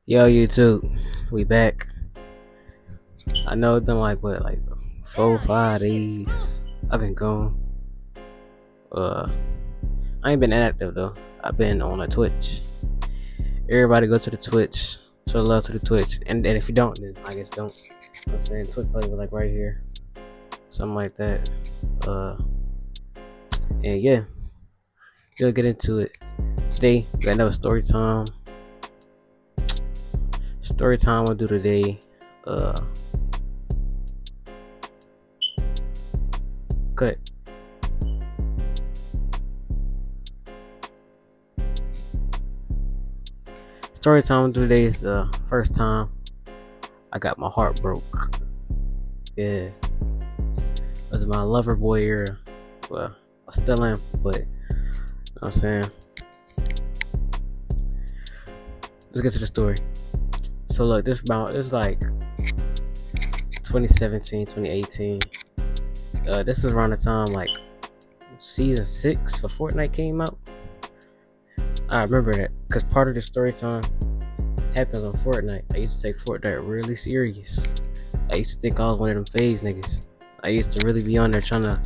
Yo, YouTube, we back. I know it's been like 4 5 days. I've been gone. Uh, I ain't been active though. I've been on a Twitch. Everybody go to the Twitch. Show love to the Twitch. And if you don't, then I guess don't. You know what I'm saying? Twitch probably was like right here, something like that. Uh, and yeah, we'll get into it. Today we got another story time. Story time we'll do today. Cut. Story time today is the first time I got my heart broke. Yeah. It was my lover boy era. Well, I still am, but you know what I'm saying? Let's get to the story. So look, this is like 2017, 2018. This is around the time like season 6 for Fortnite came out. I remember that because part of the story time happens on Fortnite. I used to take Fortnite really serious. I used to think I was one of them phase niggas. I used to really be on there trying to,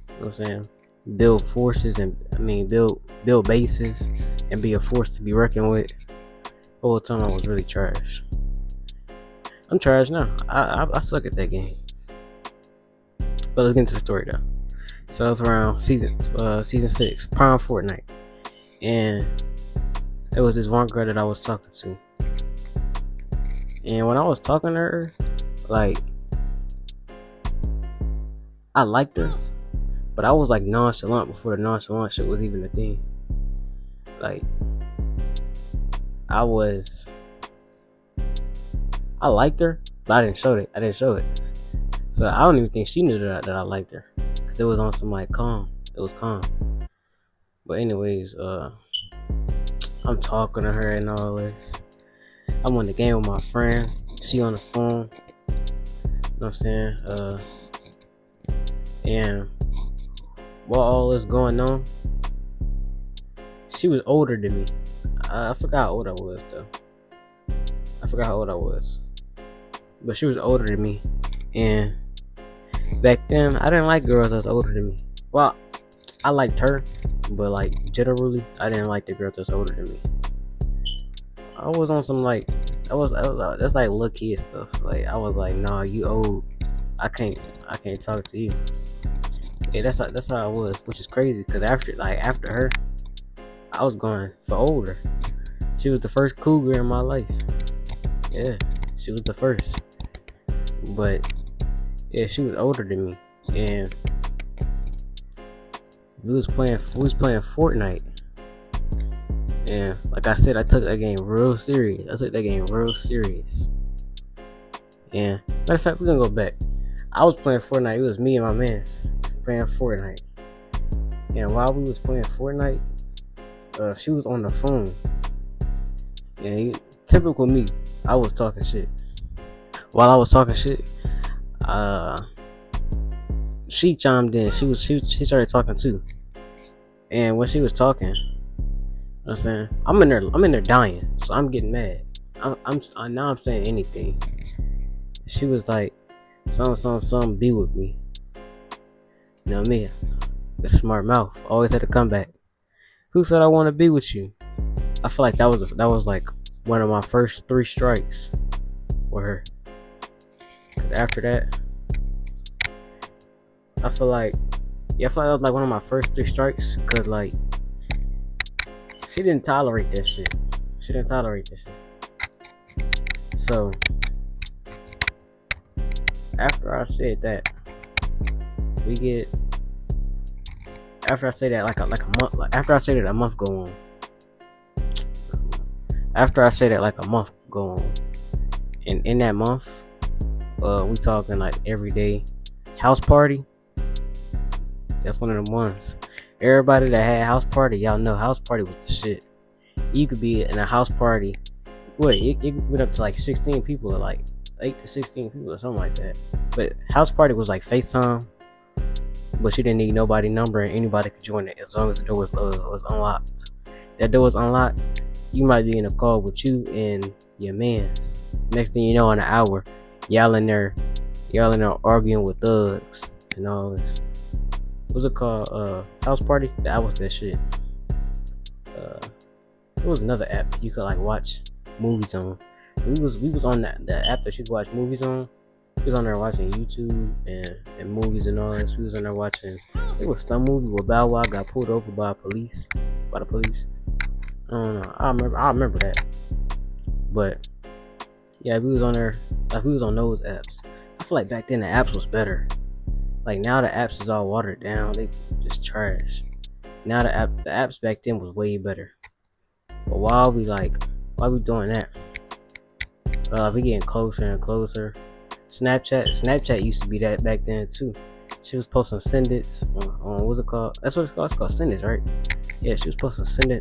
you know what I'm saying, build forces and build bases and be a force to be reckoned with. The whole time I was really trash. I'm trash now. I suck at that game. But let's get into the story though. So it was around season 6, prime Fortnite, and it was this one girl that I was talking to. And when I was talking to her, like, I liked her, but I was like nonchalant before the nonchalant shit was even a thing. Like, I liked her, but I didn't show it. So I don't even think she knew that I liked her, cause it was on some like calm. It was calm. But anyways, I'm talking to her and all this. I'm on the game with my friends. She on the phone. You know what I'm saying? And while all this going on, she was older than me. I forgot how old I was though. But she was older than me. And back then, I didn't like girls that was older than me. Well, I liked her, but like generally, I didn't like the girls that's older than me. I was on some like, that's like little kid stuff. Like I was like, nah, you old. I can't talk to you. Yeah, that's how I was, which is crazy. Cause after her, I was going for older. She was the first cougar in my life. Yeah, she was the first. But yeah, she was older than me, and we was playing Fortnite. And like I said, I took that game real serious. And matter of fact, we're gonna go back. I was playing Fortnite. It was me and my man playing Fortnite. And while we was playing Fortnite, she was on the phone. And typical me, I was talking shit. While I was talking shit, she chimed in. She started talking too. And when she was talking, you know what I'm saying, I'm in there dying, so I'm getting mad. I'm saying anything. She was like, some be with me. You know me, the smart mouth always had to come back. Who said I want to be with you? I feel like that was like one of my first 3 strikes with her. Cause after that, I feel like that was like one of my first 3 strikes. Cause like, she didn't tolerate that shit. So after I said that, after I say that like a month, after I say that a month go on, and in that month, we talking like every day. House party, that's one of them ones. Everybody that had house party, y'all know house party was the shit. You could be in a house party, it went up to like 16 people, or like 8 to 16 people or something like that. But house party was like FaceTime, but you didn't need nobody's number and anybody could join it as long as the door was unlocked. That door was unlocked, you might be in a call with you and your mans. Next thing you know, in an hour, y'all in there arguing with thugs and all this. What's it called? House Party? That was that shit. It was another app you could like watch movies on. We was on the app that you could watch movies on. We was on there watching YouTube and movies and all this. We was on there watching. It was some movie where Bow Wow got pulled over by the police. I don't know. I remember that. But yeah, we was on there. Like we was on those apps. I feel like back then the apps was better. Like now the apps is all watered down. They just trash. Now the apps back then was way better. But while we doing that, we getting closer and closer. Snapchat used to be that back then too. She was posting send its on what's it called? That's what it's called. It's called send its, right? Yeah, she was posting send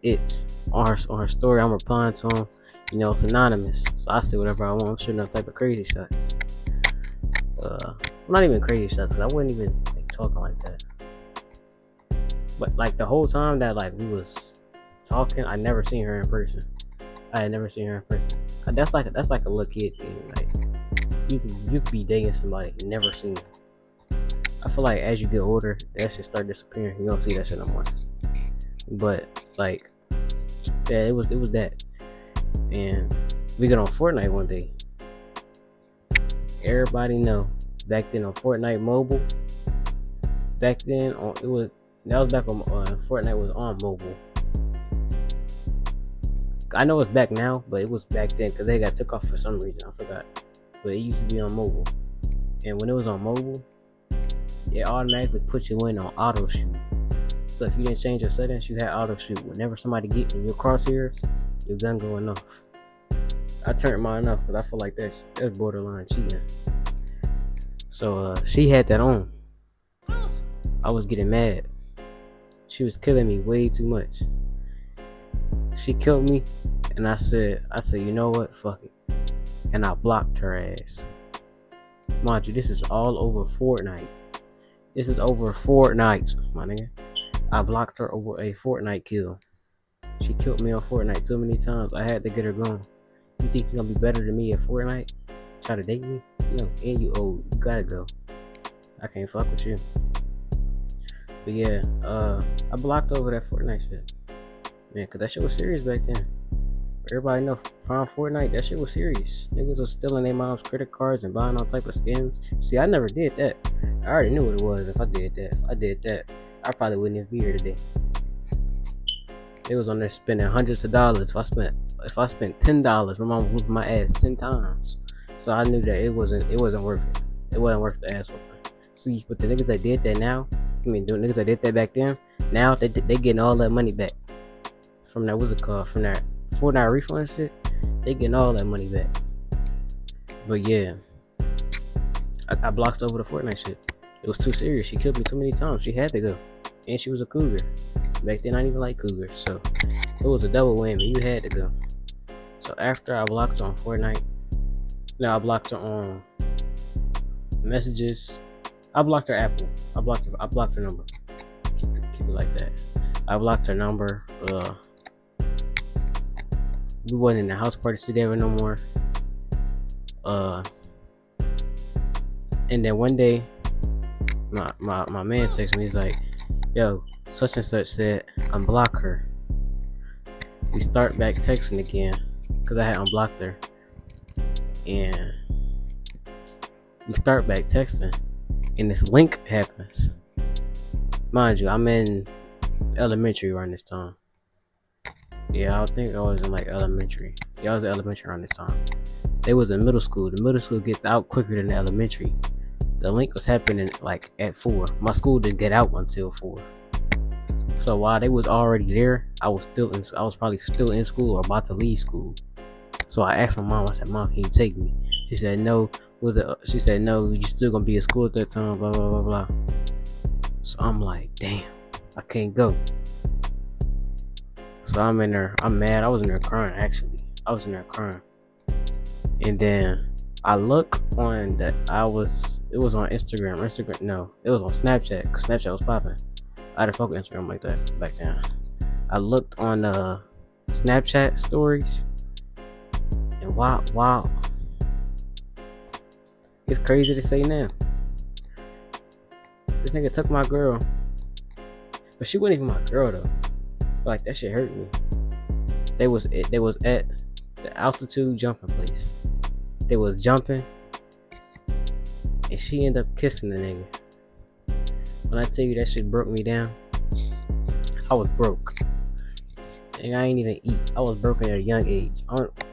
it on her story. I'm replying to them. You know, it's anonymous, so I say whatever I want. I'm shooting up type of crazy shots. Not even crazy shots, cause I wasn't even like, talking like that. But like the whole time that like we was talking, I never seen her in person. I had never seen her in person. That's like a little kid thing. Like you could be dating somebody and never seen them. I feel like as you get older, that shit start disappearing. You don't see that shit no more. But like, yeah, it was that. And we got on Fortnite one day. Everybody know back then on Fortnite mobile. Back then that was back when Fortnite was on mobile. I know it's back now, but it was back then because they got took off for some reason. I forgot. But it used to be on mobile. And when it was on mobile, it automatically put you in on auto shoot. So if you didn't change your settings, you had auto shoot. Whenever somebody get in your crosshairs, your gun going off. I turned mine off because I feel like that's borderline cheating. So she had that on. I was getting mad. She was killing me way too much. She killed me, and I said, you know what, fuck it. And I blocked her ass. Mind you, this is all over Fortnite. This is over Fortnite, my nigga. I blocked her over a Fortnite kill. She killed me on Fortnite too many times. I had to get her going. You think you're gonna be better than me at Fortnite? Try to date me? And you old. You gotta go. I can't fuck with you. But yeah, I blocked over that Fortnite shit. Man, cause that shit was serious back then. Everybody know Prime Fortnite, that shit was serious. Niggas was stealing their mom's credit cards and buying all type of skins. See, I never did that. I already knew what it was if I did that. I probably wouldn't even be here today. They was on there spending hundreds of dollars. If I spent $10, my mom would whoop my ass 10 times. So I knew that it wasn't worth it. It wasn't worth the ass whooping. See, but the niggas that did that now, the niggas that did that back then, now they getting all that money back. From that, what's it called? From that Fortnite refund shit, they getting all that money back. But yeah, I blocked over the Fortnite shit. It was too serious. She killed me too many times. She had to go. And she was a cougar. Back then I didn't even like cougars, so it was a double whammy. You had to go. So after I blocked her on Fortnite, I blocked her on messages. I blocked her Apple. I blocked her number. Keep it like that. I blocked her number. We wasn't in the house parties together no more. And then one day, my man texted me. He's like, "Yo, such and such said unblock her." We start back texting again because I had unblocked her, and we start back texting, and this link happens. Mind you, I'm in elementary around this time. Yeah, I think I was in like elementary. Yeah, I was in elementary around this time. They was in middle school. The middle school gets out quicker than the elementary. The link was happening like at 4. My school didn't get out until 4. So while they was already there, I was probably still in school or about to leave school. So I asked my mom. I said, "Mom, can you take me?" She said, "No." She said, "No, you still gonna be at school at that time." Blah blah blah blah. So I'm like, damn, I can't go. So I'm in there. I'm mad. I was in there crying. Actually, I was in there crying. And then I look on that. It was on Instagram. No, it was on Snapchat. Cause Snapchat was popping. I didn't fuck with Instagram like that back then. I looked on Snapchat stories. And wow, it's crazy to say now. This nigga took my girl, but she wasn't even my girl though. Like, that shit hurt me. They was at the altitude jumping place. They was jumping, and she ended up kissing the nigga. When I tell you that shit broke me down, I was broke. And I ain't even eat. I was broken at a young age.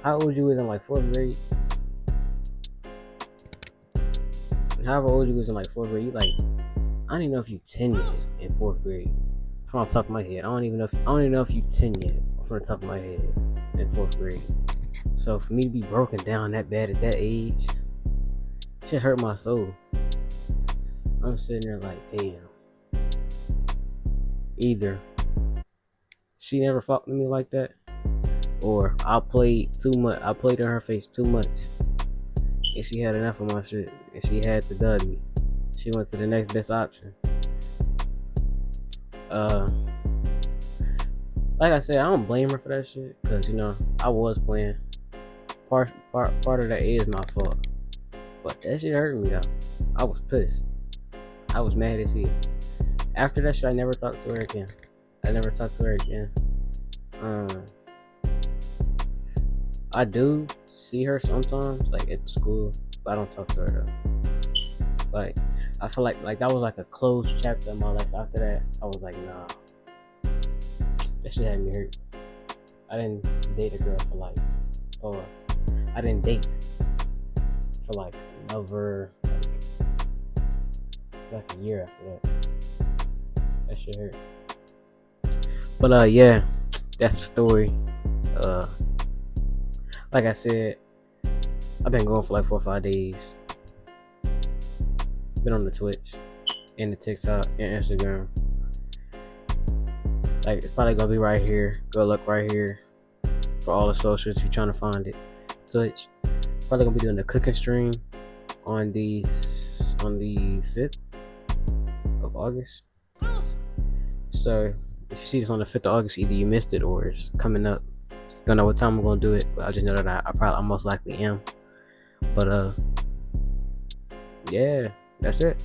How old you was in like 4th grade? However old you was in like 4th grade, you like, I don't even know if you 10 yet in 4th grade. From the top of my head, I don't even know if you 10 yet from the top of my head in 4th grade. So for me to be broken down that bad at that age, shit hurt my soul. I'm sitting there like, damn. Either she never fucked with me like that, or I played too much. I played in her face too much, and she had enough of my shit, and she had to dub me. She went to the next best option. Like I said, I don't blame her for that shit, cause I was playing. Part of that is my fault, but that shit hurt me though. I was pissed. I was mad as hell. After that shit, I never talked to her again. I do see her sometimes, like at school, but I don't talk to her though. Like, I feel like that was like a closed chapter in my life. After that, I was like, nah. That shit had me hurt. I didn't date a girl for like, I didn't date for like another, like a year after that. That shit hurt. But yeah, that's the story. Like I said, I've been going for like 4 or 5 days. Been on the Twitch and the TikTok and Instagram. Like, it's probably gonna be right here. Go look right here for all the socials if you're trying to find it. Twitch. Probably gonna be doing the cooking stream on the 5th of August. So if you see this on the 5th of August, either you missed it or it's coming up. Don't know what time I'm gonna do it, but I just know that I most likely am. But yeah, that's it.